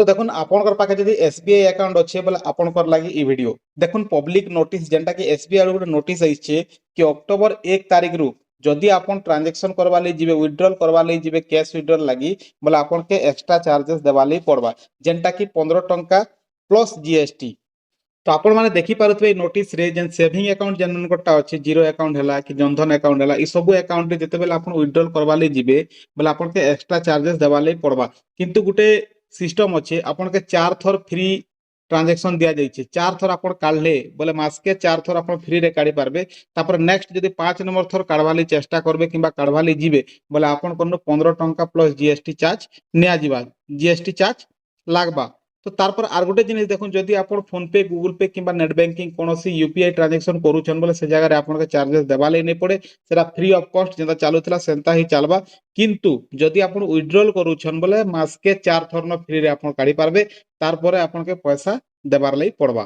तो देखुन आपनकर पाखे जदि एसबीआई अकाउंट अच्छे बोले आपनकर लागि ई वीडियो देखुन पब्लिक नोटिस जेंटा कि एसबीआई रो नोटिस आइछे कि अक्टोबर 1 तारिख रु जदि आपन ट्रांजैक्शन करवा लई जिवे विथड्रॉल करवा लई जिवे कैश विथड्रॉल लागि बोले आपन के एक्स्ट्रा चार्जेस देवा लई पड़बा जेंटा कि 15 टंका प्लस जीएसटी। तो आपण माने देखि पारुथबे नोटिस रे जेन सेविंग अकाउंट जेन कोटा अछि जीरो अकाउंट हला कि जनधन अकाउंट हला ई सब अकाउंट रे जते बेले आपण विथड्रॉल करवा लई जिवे बोले आपण के एक्स्ट्रा चार्जेस देवा लई पड़बा किंतु गुटे सिस्टम अच्छे आपन के 4 थर फ्री ट्रांजैक्शन दिया जाइए 4 थर आपन काढले बोले मास के 4 थर आपन फ्री रे काढी पारबे तापर नेक्स्ट जदि 5 नंबर थर काढवा लई चेष्टा करबे किबा काढवा लई जिवे बोले आपन कोन 15 टंका प्लस जीएसटी चार्ज निया जिबा जीएसटी चार्ज लागबा। तो तारपर आर गोटे जिनिस देखुन जदि आपन फोन पे गूगल पे किबा नेट बैंकिंग कोनोसी यूपीआई ट्रांजैक्शन करूछन बोले से जगह रे आपन के चार्जेस देवा लई नै पड़े सेरा फ्री ऑफ कॉस्ट जेंता चालुतला सेंता ही चलबा किंतु जदि आपन विथड्रॉल करूछन बोले मास के 4 थर न फ्री रे आपन काढी पारबे तारपरे आपन के पैसा देबार लई पड़बा।